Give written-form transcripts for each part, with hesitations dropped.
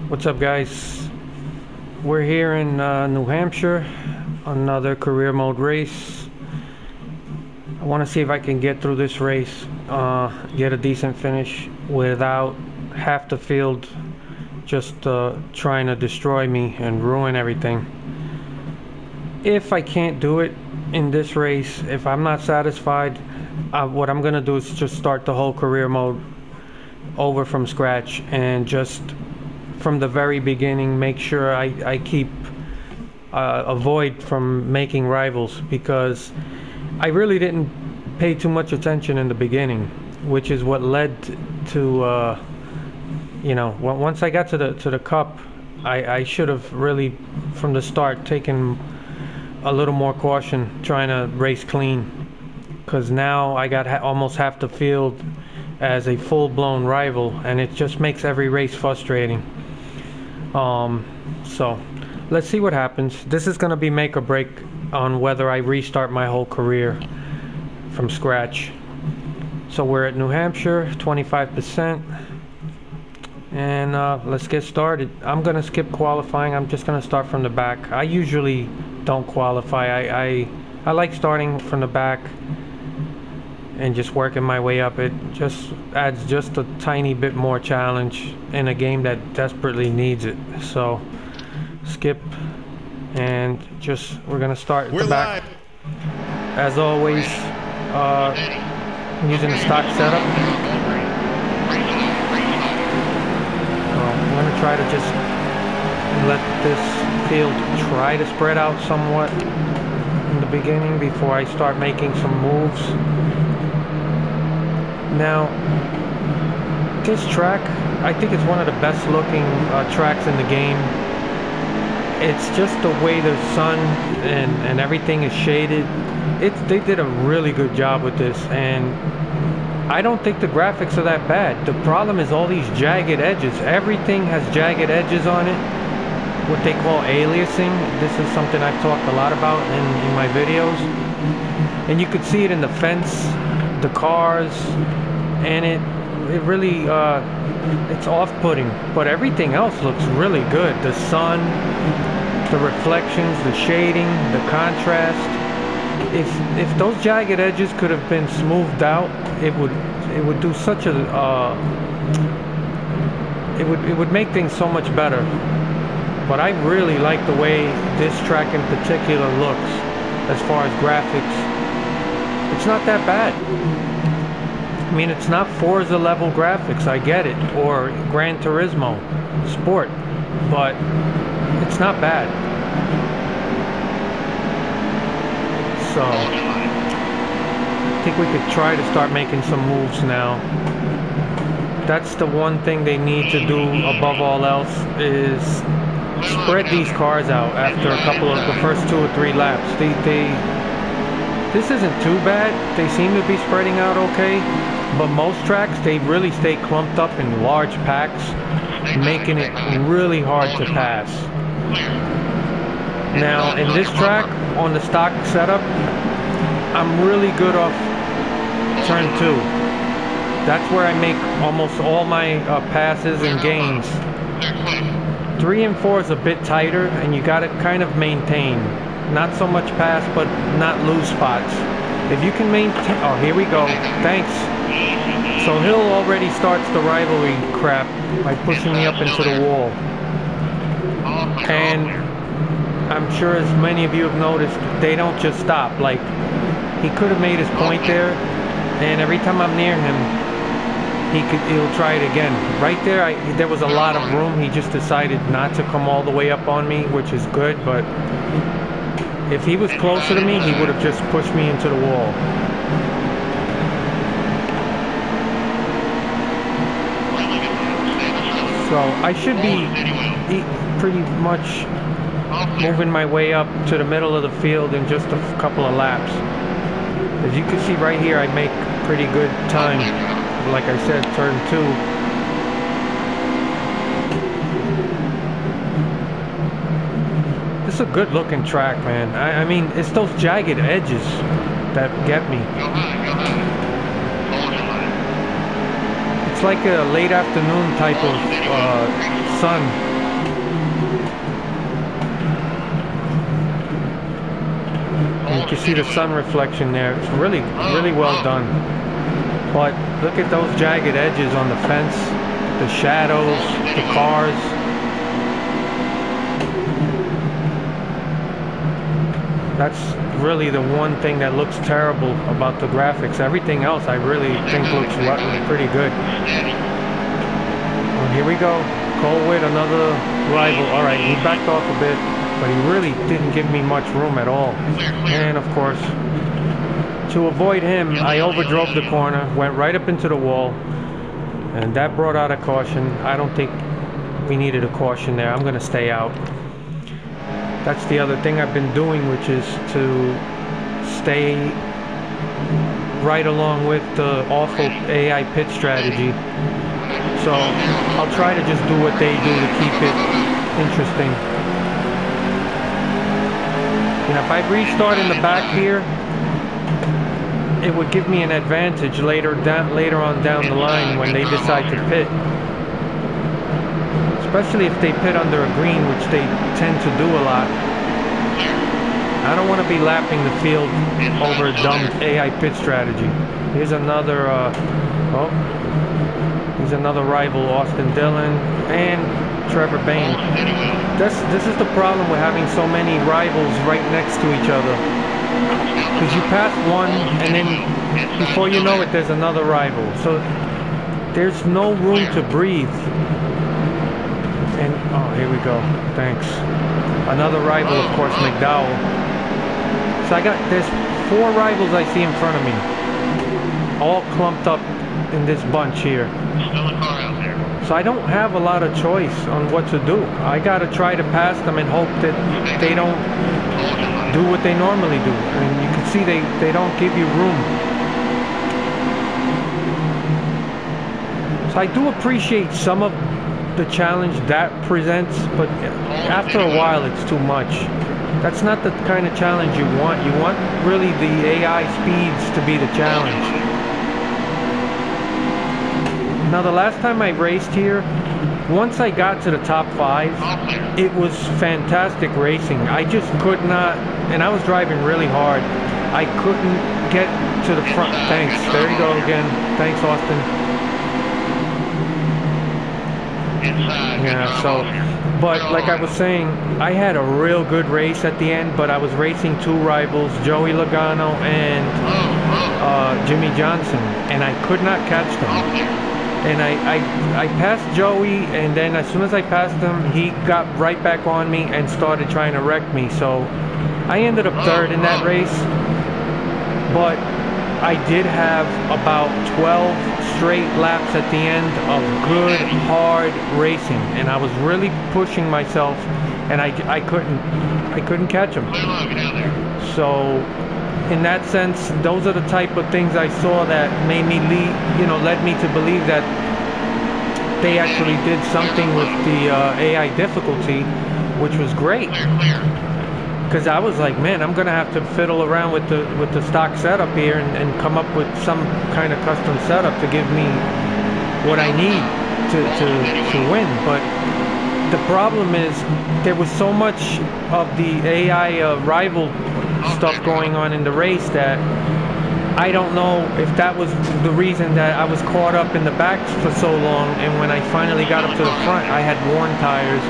What's up, guys? We're here in New Hampshire, another career mode race. I want to see if I can get through this race, get a decent finish without half the field just trying to destroy me and ruin everything. If I can't do it in this race, if I'm not satisfied, what I'm gonna do is just start the whole career mode over from scratch and just from the very beginning make sure I keep avoid from making rivals, because I really didn't pay too much attention in the beginning, which is what led to once I got to the cup, I should have really from the start taken a little more caution trying to race clean, because now I got almost half the field as a full-blown rival, and it just makes every race frustrating. So let's see what happens. This is going to be make or break on whether I restart my whole career from scratch. So we're at New Hampshire, 25%, and let's get started. I'm going to skip qualifying. I'm just going to start from the back. I usually don't qualify. I like starting from the back and just working my way up. It just adds just a tiny bit more challenge in a game that desperately needs it. So skip, and just we're gonna start at the back. As always, using the stock setup. I'm gonna try to just let this field try to spread out somewhat in the beginning before I start making some moves. Now, this track, I think it's one of the best looking tracks in the game. It's just the way the sun and everything is shaded. They did a really good job with this, and I don't think the graphics are that bad. The problem is all these jagged edges. Everything has jagged edges on it, what they call aliasing. This is something I've talked a lot about in my videos, and you could see it in the fence, the cars, and it really it's off-putting, but everything else looks really good. The sun, the reflections, the shading, the contrast. If those jagged edges could have been smoothed out, it would do such a it would make things so much better. But I really like the way this track in particular looks as far as graphics. It's not that bad. I mean, it's not Forza level graphics, I get it, or Gran Turismo Sport, but it's not bad. So I think we could try to start making some moves now. That's the one thing they need to do above all else, is spread these cars out after a couple of the first 2 or 3 laps. This isn't too bad. They seem to be spreading out okay, but most tracks, they really stay clumped up in large packs, making it really hard to pass. Now, in this track, on the stock setup, I'm really good off turn 2. That's where I make almost all my passes and gains. 3 and 4 is a bit tighter, and you got to kind of maintain. Not so much pass, but not lose spots. If you can maintain... Oh, here we go. Thanks. So Hill already starts the rivalry crap by pushing me up into the wall. And I'm sure as many of you have noticed, they don't just stop. Like, he could have made his point there, and every time I'm near him, he'll try it again. Right there, there was a lot of room. He just decided not to come all the way up on me, which is good, but if he was closer to me, he would have just pushed me into the wall. So I should be pretty much moving my way up to the middle of the field in just a couple of laps. As you can see right here, I make pretty good time. Like I said, turn 2. It's a good looking track, man. I mean, it's those jagged edges that get me. It's like a late afternoon type of sun can see the sun reflection there. It's really, really well done. But look at those jagged edges on the fence, the shadows, the cars. That's really the one thing that looks terrible about the graphics. Everything else I really think looks pretty good. Well, here we go. Colwood, another rival. Alright, he backed off a bit, but he really didn't give me much room at all. And of course, to avoid him, I overdrove the corner, went right up into the wall, and that brought out a caution. I don't think we needed a caution there. I'm going to stay out. That's the other thing I've been doing, which is to stay right along with the awful AI pit strategy. So I'll try to just do what they do to keep it interesting. You know, if I restart in the back here, it would give me an advantage later on down the line when they decide to pit. Especially if they pit under a green, which they tend to do a lot. I don't want to be lapping the field over a dumb AI pit strategy. Here's another, he's another rival, Austin Dillon and Trevor Bayne. This is the problem with having so many rivals right next to each other. Because you pass one, and then before you know it, there's another rival. So there's no room to breathe. And oh, here we go. Thanks. Another rival, of course, McDowell. So there's 4 rivals I see in front of me, all clumped up in this bunch here. So I don't have a lot of choice on what to do. I gotta try to pass them and hope that they don't do what they normally do. And you can see they don't give you room. So I do appreciate some of the challenge that presents, but after a while it's too much. That's not the kind of challenge you want. You want really the AI speeds to be the challenge. Now the last time I raced here, once I got to the top 5, it was fantastic racing. I just could not, and I was driving really hard. I couldn't get to the front. Thanks. There you go again. Thanks, Austin. Yeah, so, but like I was saying, I had a real good race at the end, but I was racing 2 rivals, Joey Logano and Jimmy Johnson, and I could not catch them. And I passed Joey, and then as soon as I passed him, he got right back on me and started trying to wreck me. So I ended up 3rd in that race, but I did have about 12 straight laps at the end of good, hard racing, and I was really pushing myself, and I couldn't catch him. So in that sense, those are the type of things I saw that made me led me to believe that they actually did something with the AI difficulty, which was great. Because I was like, man, I'm gonna have to fiddle around with the stock setup here and come up with some kind of custom setup to give me what I need to win. But the problem is there was so much of the AI rival stuff going on in the race that I don't know if that was the reason that I was caught up in the back for so long, and when I finally got up to the front, I had worn tires.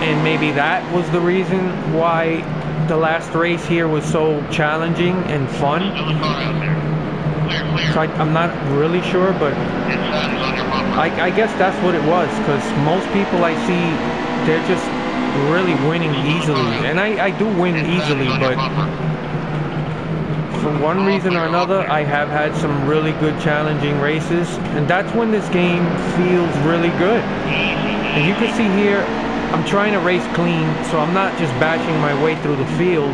And maybe that was the reason why the last race here was so challenging and fun. So I'm not really sure, but I guess that's what it was, because most people I see, they're just really winning easily. And I do win easily, but for one reason or another, I have had some really good challenging races, and that's when this game feels really good. And you can see here, I'm trying to race clean, so I'm not just bashing my way through the field,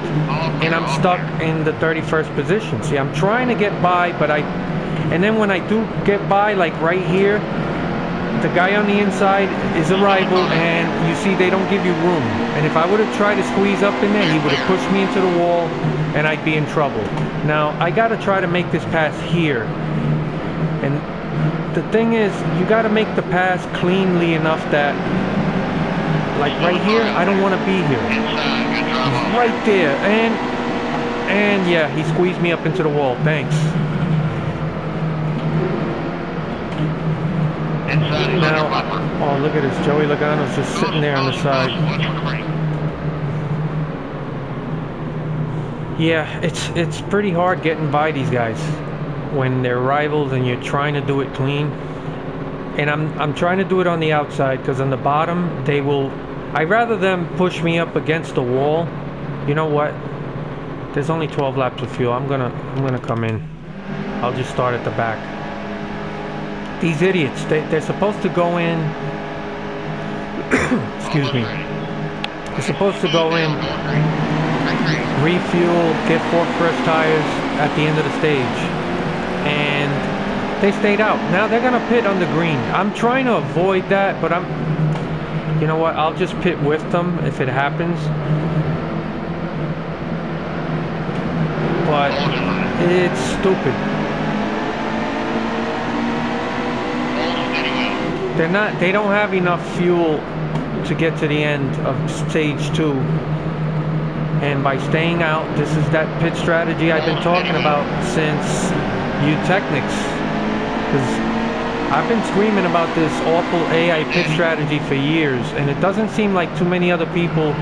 and I'm stuck in the 31st position. See, I'm trying to get by, but and then when I do get by, like right here, the guy on the inside is a rival, and you see they don't give you room. And if I would have tried to squeeze up in there, he would have pushed me into the wall, and I'd be in trouble. Now, I gotta try to make this pass here. And the thing is, you gotta make the pass cleanly enough that, like right here, I don't want to be here. Right there, And yeah, he squeezed me up into the wall. Thanks. Now, oh, look at this. Joey Logano's just sitting there on the side. Yeah, it's pretty hard getting by these guys when they're rivals and you're trying to do it clean. And I'm trying to do it on the outside because on the bottom they will. I'd rather them push me up against the wall. You know what? There's only 12 laps of fuel. I'm gonna come in. I'll just start at the back. These idiots, they're supposed to go in. Excuse me. They're supposed to go in, refuel, get 4 fresh tires at the end of the stage, and they stayed out. Now they're gonna pit on the green. I'm trying to avoid that, but you know what? I'll just pit with them if it happens. But it's stupid. They don't have enough fuel to get to the end of stage 2. And by staying out, this is that pit strategy I've been talking about since Technics. Because I've been screaming about this awful AI pit strategy for years, and it doesn't seem like too many other people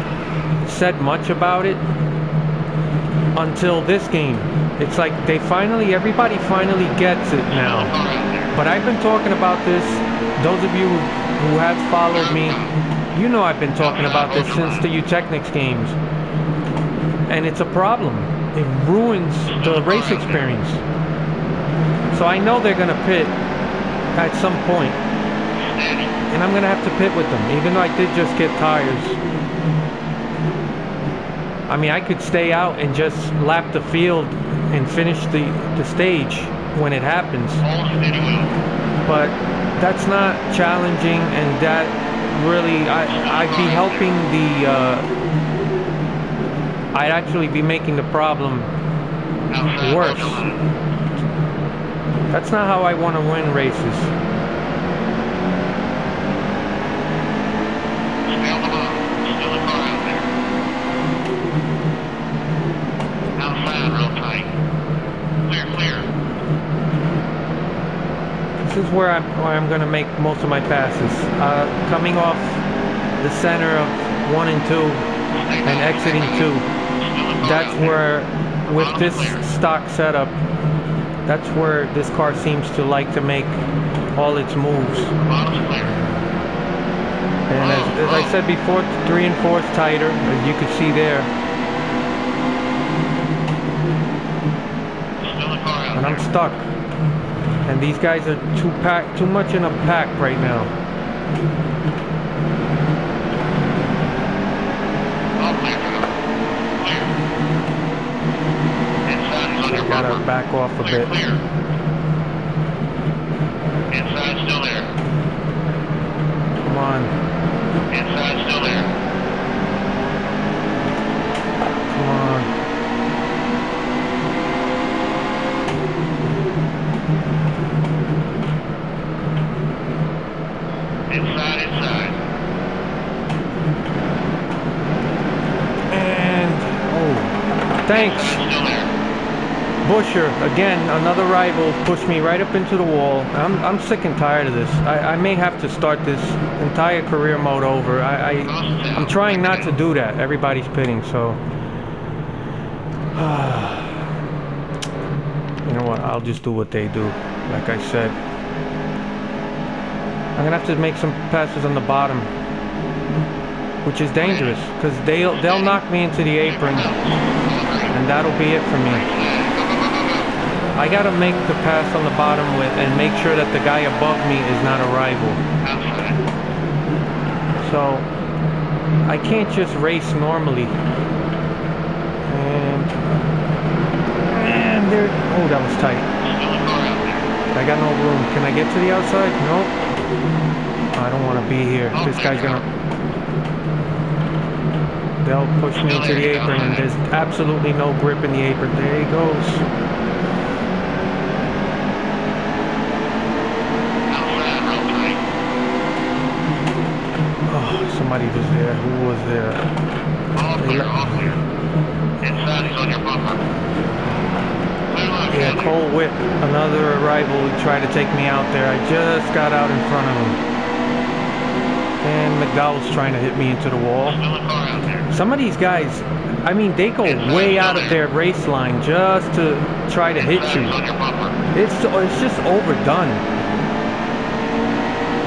said much about it until this game. It's like everybody finally gets it now. But I've been talking about this. Those of you who have followed me, you know I've been talking about this since the Technics games. And it's a problem. It ruins the race experience. So I know they're gonna pit at some point. And I'm gonna have to pit with them, even though I did just get tires. I mean, I could stay out and just lap the field and finish the stage when it happens. But that's not challenging, and that really, I'd be helping I'd actually be making the problem worse. That's not how I want to win races. This is where I'm going to make most of my passes. Coming off the center of 1 and 2 and exiting 2. That's where, with this stock setup, that's where this car seems to like to make all its moves. And as I said before, 3 and 4 is tighter, as you can see there. And I'm stuck. And these guys are too much in a pack right now. So I gotta back off a bit. Inside still there. Come on. Inside still there. Come on. Inside. And thanks. Still there. Busher, again, another rival, pushed me right up into the wall. I'm sick and tired of this. I may have to start this entire career mode over. I'm trying not to do that. Everybody's pitting, so you know what? I'll just do what they do. Like I said, I'm gonna have to make some passes on the bottom, which is dangerous because they'll knock me into the apron, and that'll be it for me. I gotta make the pass on the bottom and make sure that the guy above me is not a rival. So I can't just race normally. And there. Oh, that was tight. I got no room. Can I get to the outside? Nope. I don't want to be here. This guy's gonna. They'll push me into the apron, and there's absolutely no grip in the apron. There he goes. Somebody was there. Who was there? Inside, he's on your bumper. Clear left, Yeah, Shelby. Cole Whip, another arrival who tried to take me out there. I just got out in front of him. And McDowell's trying to hit me into the wall. Still a car out there. Some of these guys, I mean, they go way out of their race line just to try to hit Inside, you. he's on your bumper. It's just overdone.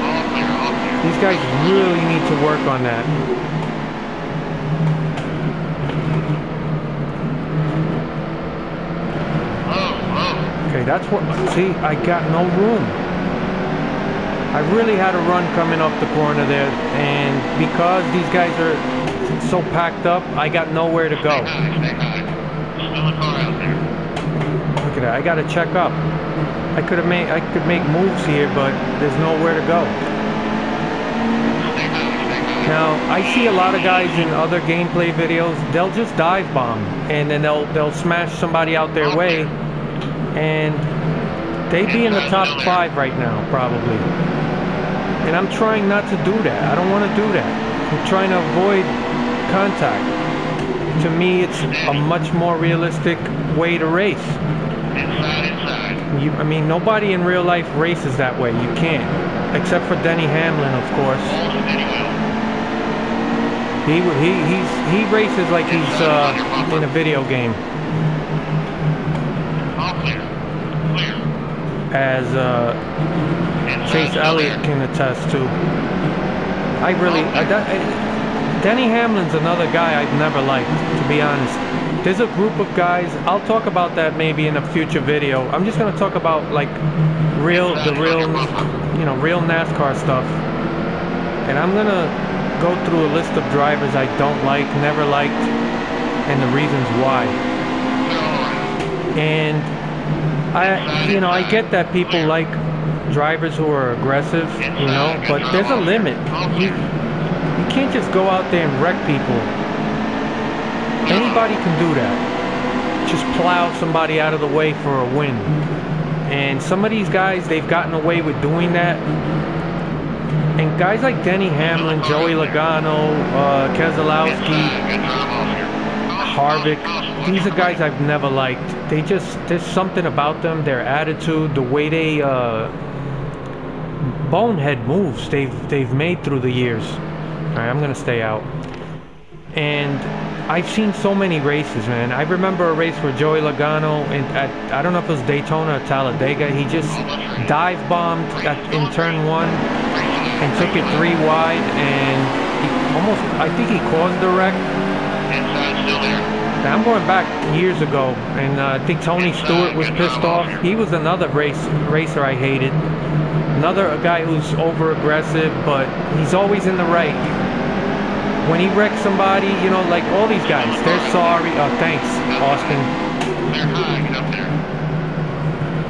All clear, all clear. These guys really need to work on that. Okay, that's what, see, I got no room. I really had a run coming up the corner there, and because these guys are so packed up, I got nowhere to go. Stay high, stay high. Still a car out there. Look at that, I gotta check up. I could make moves here, but there's nowhere to go. Stay high, stay high. Now, I see a lot of guys in other gameplay videos, they'll just dive bomb, and then they'll smash somebody out their way, and they'd be in the top 5 right now, probably. And I'm trying not to do that. I don't want to do that. I'm trying to avoid contact. To me, it's a much more realistic way to race. Inside. I mean, nobody in real life races that way. You can't. Except for Denny Hamlin, of course. All steady wheel. He races like he's in a video game. All clear. Clear. As Chase Elliott can attest to. Denny Hamlin's another guy I've never liked, to be honest. There's a group of guys, I'll talk about that maybe in a future video. I'm just gonna talk about like real NASCAR stuff. And I'm gonna go through a list of drivers I don't like, never liked, and the reasons why. And I get that people like drivers who are aggressive, but there's a limit. You can't just go out there and wreck people. Anybody can do that. Just plow somebody out of the way for a win. And some of these guys, they've gotten away with doing that. And guys like Denny Hamlin, Joey Logano, Keselowski, Harvick, these are guys I've never liked. There's something about them, their attitude, the way they bonehead moves they've made through the years. All right, I'm gonna stay out. And I've seen so many races, man. I remember a race where Joey Logano, I don't know if it was Daytona or Talladega, he just dive bombed in turn 1 and took it 3 wide, and I think he caused the wreck. Inside, still there. Now, I'm going back years ago, and I think Tony Stewart was pissed off. He was another racer I hated. Another guy who's over-aggressive, but he's always in the right. When he wrecks somebody, like all these guys, they're sorry. Oh, thanks, Austin. Clear high, get up there.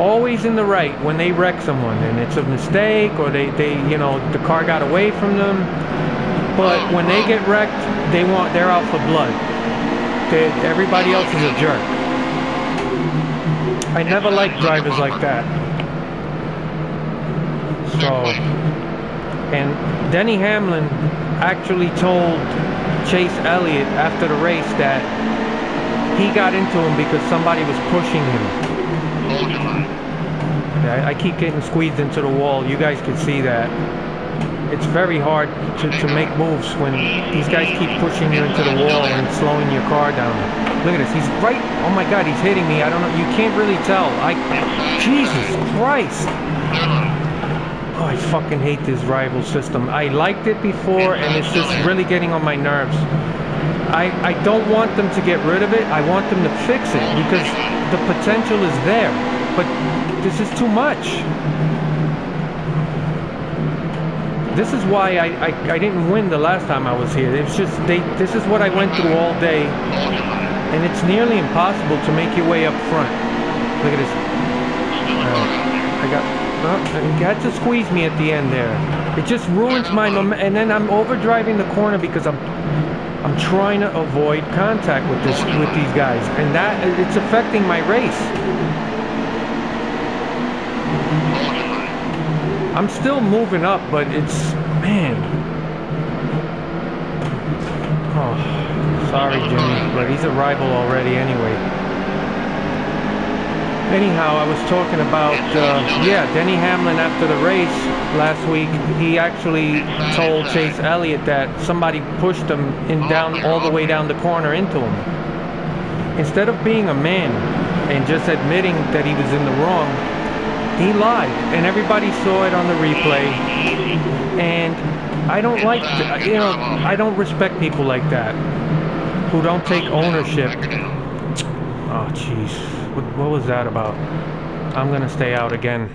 Always in the right when they wreck someone, and it's a mistake, or the car got away from them. But when they get wrecked, they're out for blood. Everybody else is a jerk. I never liked drivers like that. So, and Denny Hamlin actually told Chase Elliott after the race that he got into him because somebody was pushing him. Hold your line. Yeah, I keep getting squeezed into the wall. You guys can see that. It's very hard to make moves when these guys keep pushing you into the wall and slowing your car down. Look at this. He's right. Oh my God, he's hitting me. I don't know. You can't really tell. Jesus Christ. Oh, I fucking hate this rival system. I liked it before, and it's just really getting on my nerves. I don't want them to get rid of it. I want them to fix it because the potential is there. But this is too much. This is why I didn't win the last time I was here. It's just this is what I went through all day, and it's nearly impossible to make your way up front. Look at this. You had to squeeze me at the end there. It just ruins my momentum, and then I'm overdriving the corner because I'm trying to avoid contact with these guys, and it's affecting my race. I'm still moving up, but man. Oh, Sorry, Jimmy, but he's a rival already anyway. Anyhow, I was talking about, yeah, Denny Hamlin after the race last week, he actually told Chase Elliott that somebody pushed him down all the way down the corner into him. Instead of being a man and just admitting that he was in the wrong, he lied, and everybody saw it on the replay. And I don't like, you know, I don't respect people like that who don't take ownership. Oh, jeez. What was that about? I'm gonna stay out again.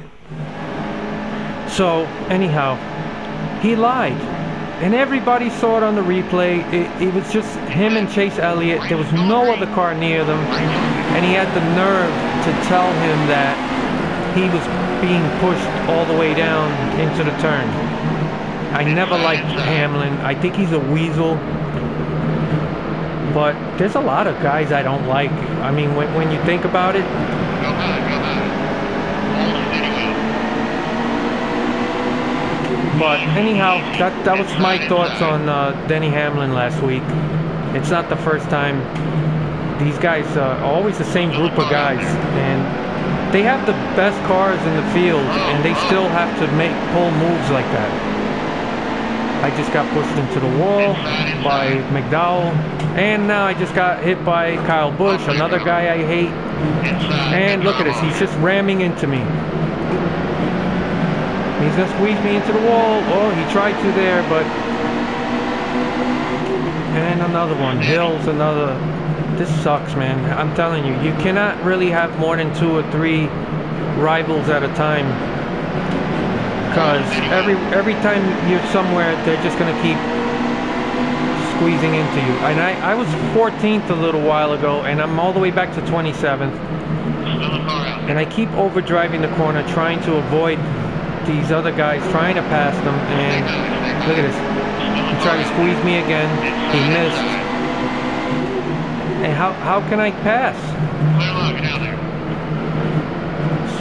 So, anyhow, he lied. And everybody saw it on the replay. It was just him and Chase Elliott. There was no other car near them. And he had the nerve to tell him that he was being pushed all the way down into the turn. I never liked Hamlin. I think he's a weasel. But there's a lot of guys I don't like. I mean, when you think about it. But anyhow, that was my thoughts on Denny Hamlin last week. It's not the first time. These guys are always the same group of guys. And they have the best cars in the field. And they still have to pull moves like that. I just got pushed into the wall by McDowell. And now I just got hit by Kyle Busch, another guy I hate. And look at this, he's just ramming into me. He's gonna squeeze me into the wall. Oh, he tried to there, but... And another one, Hill's another... This sucks, man. I'm telling you, you cannot really have more than 2 or 3 rivals at a time. Because every time you're somewhere, they're just gonna keep squeezing into you. And I was 14th a little while ago, and I'm all the way back to 27th. And I keep overdriving the corner, trying to avoid these other guys, trying to pass them. And look at this. He tried to squeeze me again. He missed. And how can I pass?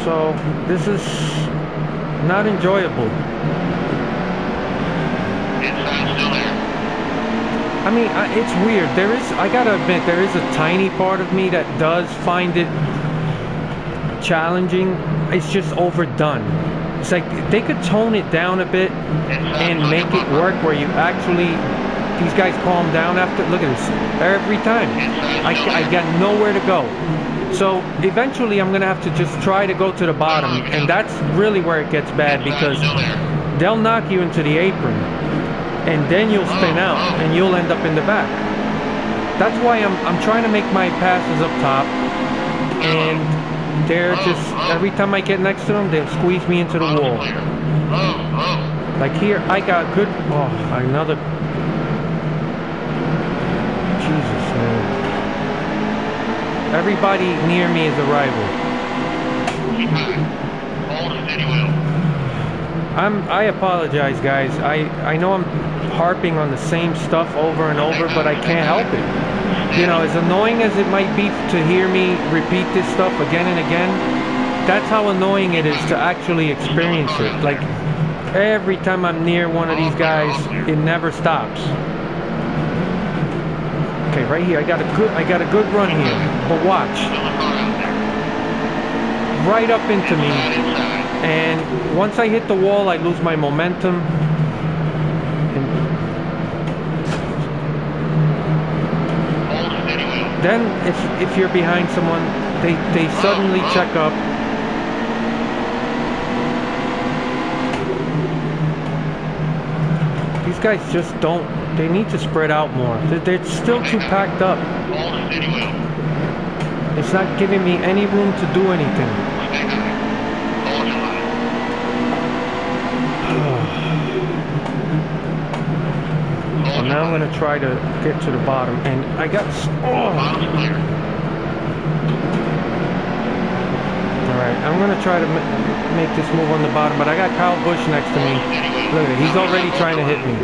So this is not enjoyable. I mean, it's weird. I gotta admit, there is a tiny part of me that does find it challenging. It's just overdone. It's like they could tone it down a bit and make it work where you actually, these guys calm down after. Look at this. Every time. I got nowhere to go. So eventually I'm gonna have to just try to go to the bottom. And that's really where it gets bad, because they'll knock you into the apron. And then you'll spin out, and you'll end up in the back. That's why I'm trying to make my passes up top, and they're just, every time I get next to them, they'll squeeze me into the wall. Like here, I got good, oh, another, Jesus, man. Everybody near me is a rival. I apologize, guys. I know I'm harping on the same stuff over and over, but I can't help it. You know, as annoying as it might be to hear me repeat this stuff again and again, that's how annoying it is to actually experience it. Like, every time I'm near one of these guys, it never stops. Okay, right here, I got a good run here, but watch. Right up into me. And once I hit the wall, I lose my momentum. And then if you're behind someone, they suddenly check up. These guys just don't, they need to spread out more. They're still too packed up. It's not giving me any room to do anything. Now I'm going to try to get to the bottom, and I got... Alright, I'm going to try to make this move on the bottom, but I got Kyle Busch next to me. Look at it, he's already trying to hit me.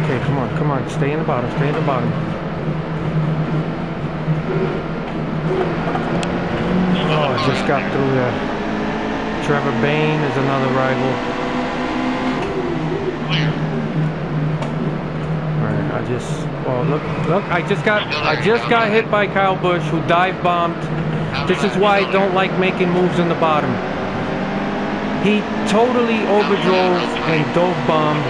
Okay, come on, stay in the bottom, stay in the bottom. Oh, I just got through there. Trevor Bayne is another rival. well, look, I just got hit by Kyle Busch, who dive bombed. This is why I don't like making moves in the bottom. He totally overdrove and dove bombed.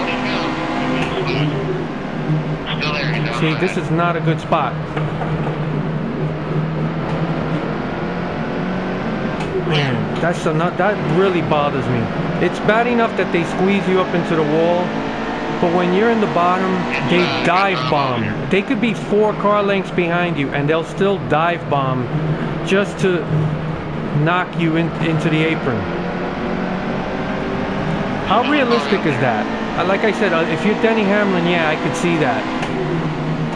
See, this is not a good spot. Man, that really bothers me. It's bad enough that they squeeze you up into the wall, but when you're in the bottom, they dive bomb. They could be 4 car lengths behind you, and they'll still dive bomb just to knock you into the apron. How realistic is that? Like I said, if you're Denny Hamlin, yeah, I could see that.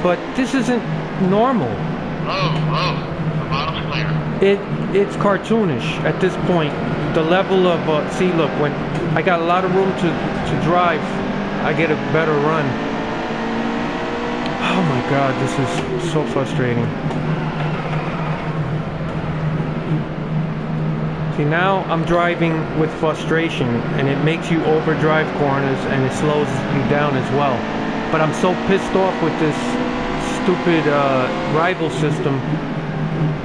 But this isn't normal. The bottom's clear. It's cartoonish at this point. The level of see, look, when I got a lot of room to drive, I get a better run. Oh my God, this is so frustrating. See, now I'm driving with frustration, and it makes you overdrive corners, and it slows you down as well. But I'm so pissed off with this stupid rival system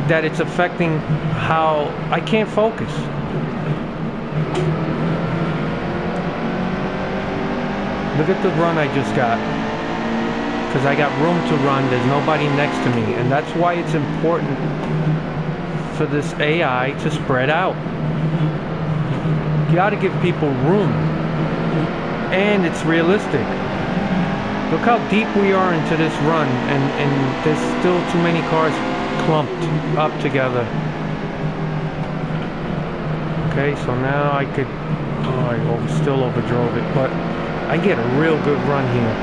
that it's affecting how I can't focus. Look at the run I just got. Because I got room to run, there's nobody next to me, and that's why it's important for this AI to spread out. You gotta give people room, and it's realistic. Look how deep we are into this run, and there's still too many cars clumped up together. Okay, so now I could, I still overdrove it, but I get a real good run here.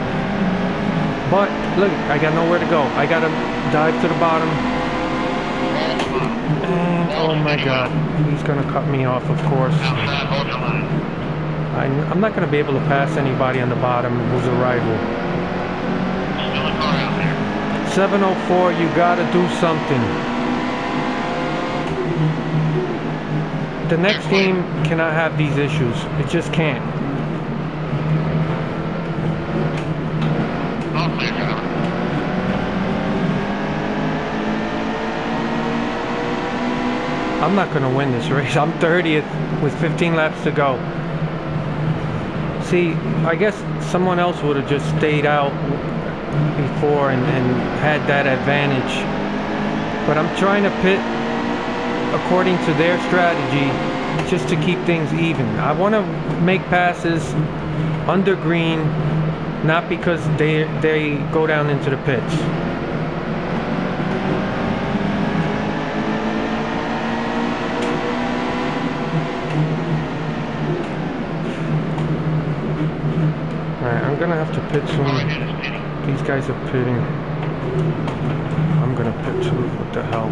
But look, I got nowhere to go. I gotta dive to the bottom. And oh my God, he's gonna cut me off, of course. I'm not gonna be able to pass anybody on the bottom who's a rival. 704, you gotta do something. The next game cannot have these issues. It just can't. I'm not gonna win this race. I'm 30th with 15 laps to go. See, I guess someone else would have just stayed out before and had that advantage. But I'm trying to pit according to their strategy just to keep things even. I want to make passes under green, not because they go down into the pits. Alright, I'm gonna have to pit soon. These guys are pitting. I'm gonna pit too. What the hell?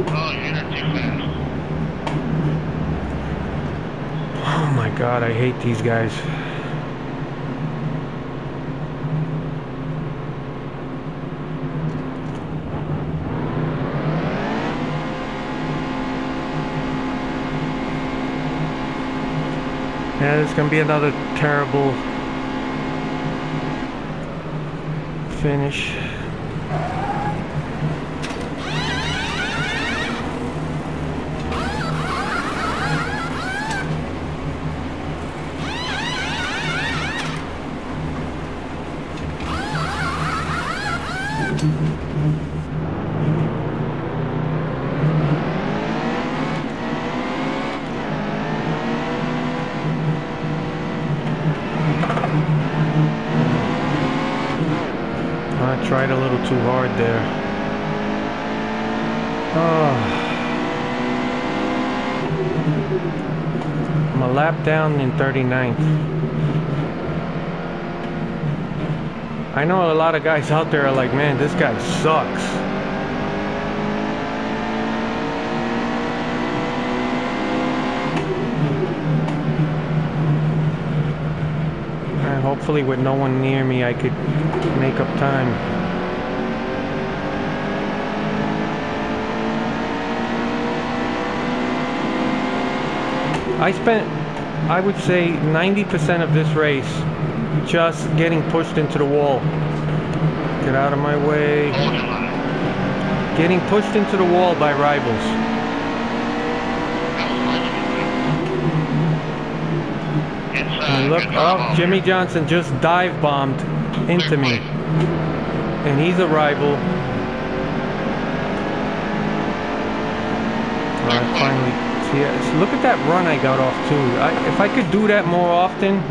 Oh, you're not too fast. Oh my God, I hate these guys. Yeah, there's gonna be another terrible finish. I tried a little too hard there. Oh. I'm a lap down in 39th. I know a lot of guys out there are like, man, this guy sucks. And hopefully with no one near me, I could make up time. I spent, I would say, 90% of this race just getting pushed into the wall. Get out of my way. Hold your line. Getting pushed into the wall by rivals. And look, oh, Jimmy Johnson just dive bombed into me. And he's a rival. Alright, finally. See, look at that run I got off too. If I could do that more often,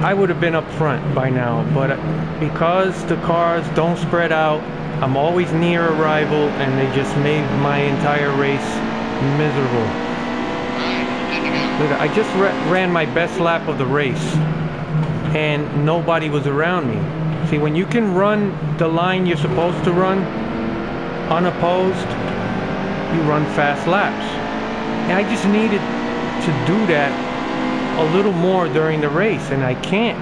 I would have been up front by now. But because the cars don't spread out, I'm always near a rival, and they just made my entire race miserable. Look, I just ran my best lap of the race, and nobody was around me. See, when you can run the line you're supposed to run unopposed, you run fast laps. And I just needed to do that a little more during the race, and I can't.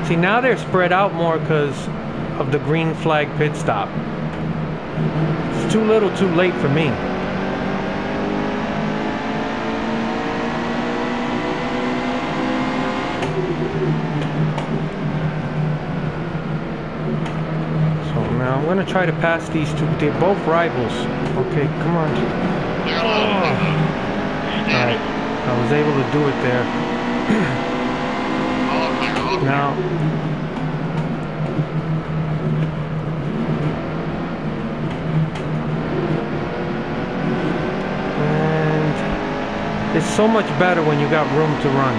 See, now they're spread out more because of the green flag pit stop. It's too little too late for me. Now I'm gonna try to pass these two. They're both rivals. Okay, come on. Oh. Alright, I was able to do it there. Now, and it's so much better when you got room to run.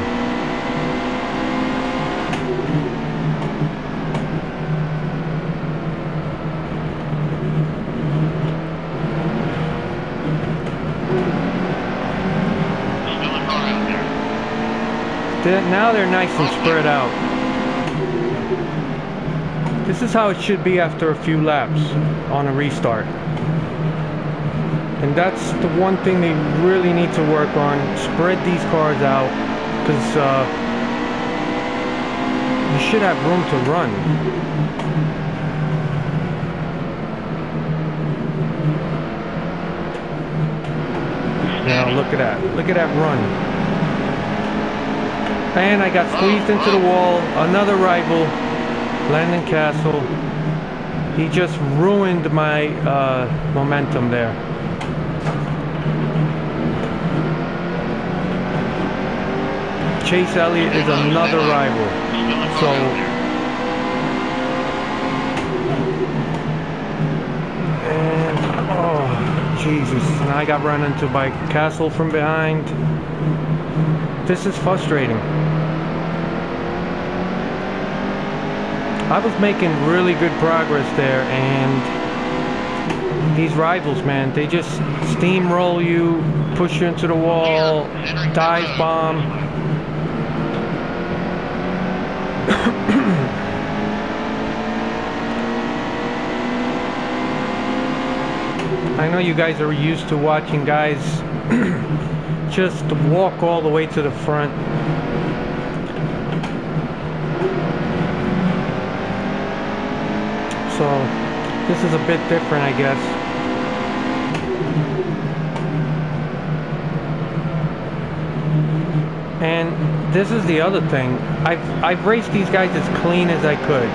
Now they're nice and spread out. This is how it should be after a few laps on a restart. And that's the one thing they really need to work on. Spread these cars out, because you should have room to run. Now look at that. Look at that run. And I got squeezed into the wall. Another rival, Landon Castle. He just ruined my momentum there. Chase Elliott is another rival. So and oh Jesus! Now I got run into by Castle from behind. This is frustrating. I was making really good progress there, and these rivals, man, they just steamroll you, push you into the wall, dive bomb. I know you guys are used to watching guys just walk all the way to the front. So this is a bit different, I guess. And this is the other thing. I've raced these guys as clean as I could.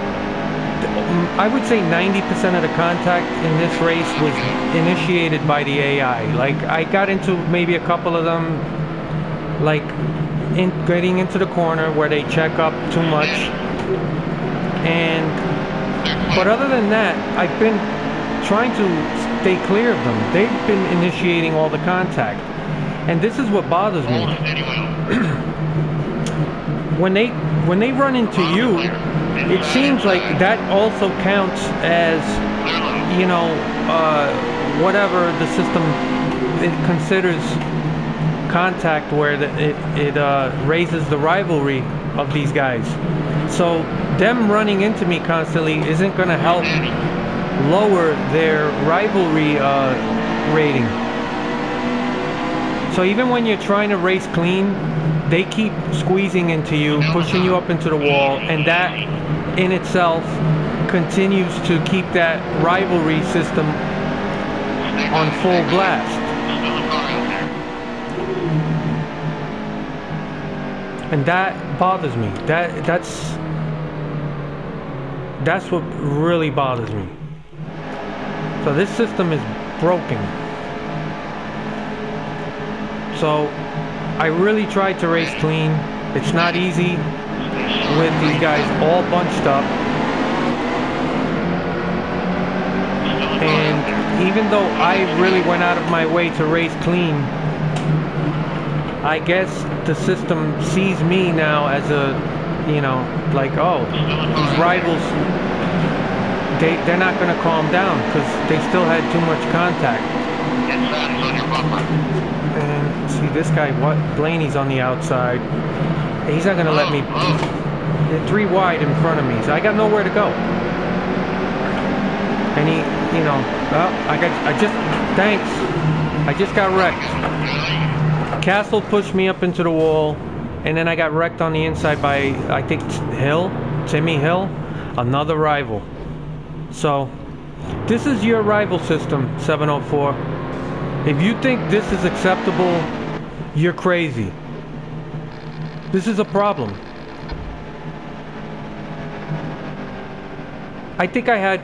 I would say 90% of the contact in this race was initiated by the AI. Like, I got into maybe a couple of them, like getting into the corner where they check up too much. But other than that, I've been trying to stay clear of them. They've been initiating all the contact. And this is what bothers me. When they run into you, it seems like that also counts as, you know, whatever the system it considers contact, where it raises the rivalry of these guys. So them running into me constantly isn't going to help lower their rivalry rating. So even when you're trying to race clean, they keep squeezing into you, pushing you up into the wall, and that in itself continues to keep that rivalry system on full blast. And that bothers me. That's what really bothers me. So this system is broken. So I really tried to race clean. It's not easy with these guys all bunched up. And even though I really went out of my way to race clean, I guess the system sees me now as a, you know, like, oh, these rivals, they're not going to calm down because they still had too much contact. And see this guy, what? Blaney's on the outside. He's not going to let me. They're 3 wide in front of me, so I got nowhere to go. And he, you know, thanks. I just got wrecked. Castle pushed me up into the wall, and then I got wrecked on the inside by, I think, Timmy Hill, another rival. So, this is your rival system, 704. If you think this is acceptable, you're crazy. This is a problem. I think I had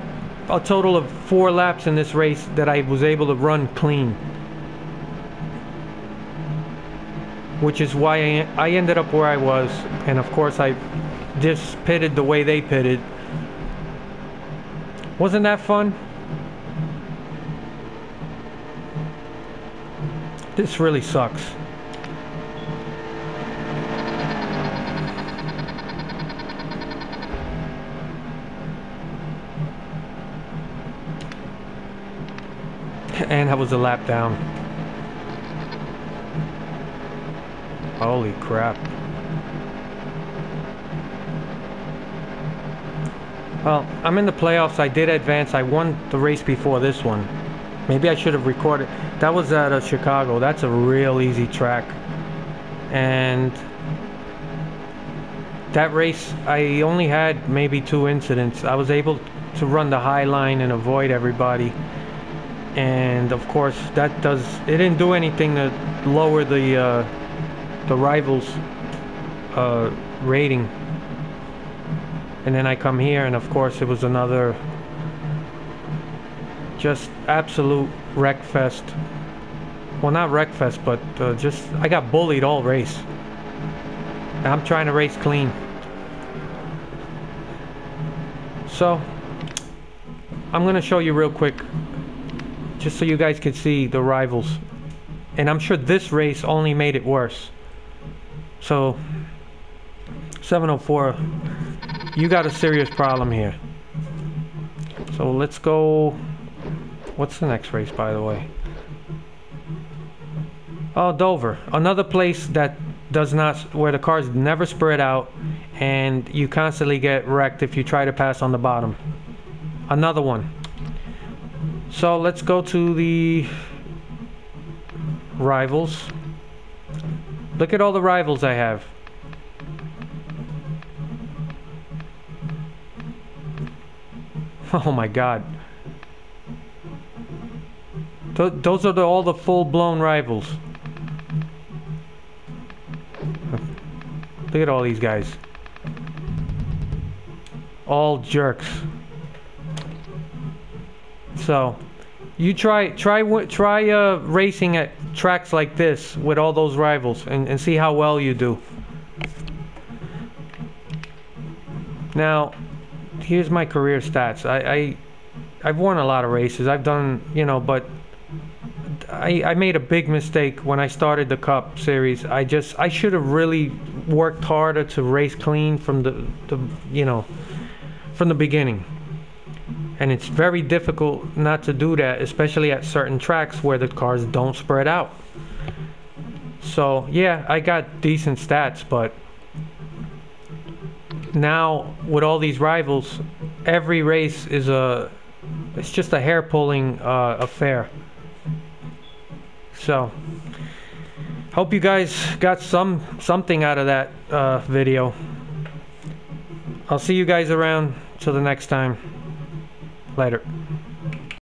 a total of 4 laps in this race that I was able to run clean, which is why I ended up where I was. And of course I just pitted the way they pitted. Wasn't that fun? This really sucks. And I was a lap down. Holy crap. Well, I'm in the playoffs. I did advance. I won the race before this one. Maybe I should have recorded. That was at Chicago. That's a real easy track. And that race, I only had maybe 2 incidents. I was able to run the high line and avoid everybody. And of course, it didn't do anything to lower the rivals' rating. And then I come here, and of course, it was another just absolute wreck fest. Well, not wreck fest, but just I got bullied all race. And I'm trying to race clean. So I'm gonna show you real quick, just so you guys can see the rivals. And I'm sure this race only made it worse. So 704, you got a serious problem here. So let's go. What's the next race, by the way? Oh, Dover. Another place that does not, where the cars never spread out and you constantly get wrecked if you try to pass on the bottom. Another one. So let's go to the rivals. Look at all the rivals I have. Oh my God. Those are all the full-blown rivals. Look at all these guys. All jerks. So, you try racing at tracks like this with all those rivals and see how well you do. Now, here's my career stats. I've won a lot of races. I've done, you know, but I made a big mistake when I started the Cup Series. I should have really worked harder to race clean from the beginning. And it's very difficult not to do that, especially at certain tracks where the cars don't spread out. So yeah, I got decent stats, but now with all these rivals, every race is it's just a hair pulling affair. So hope you guys got something out of that video. I'll see you guys around till the next time. Later.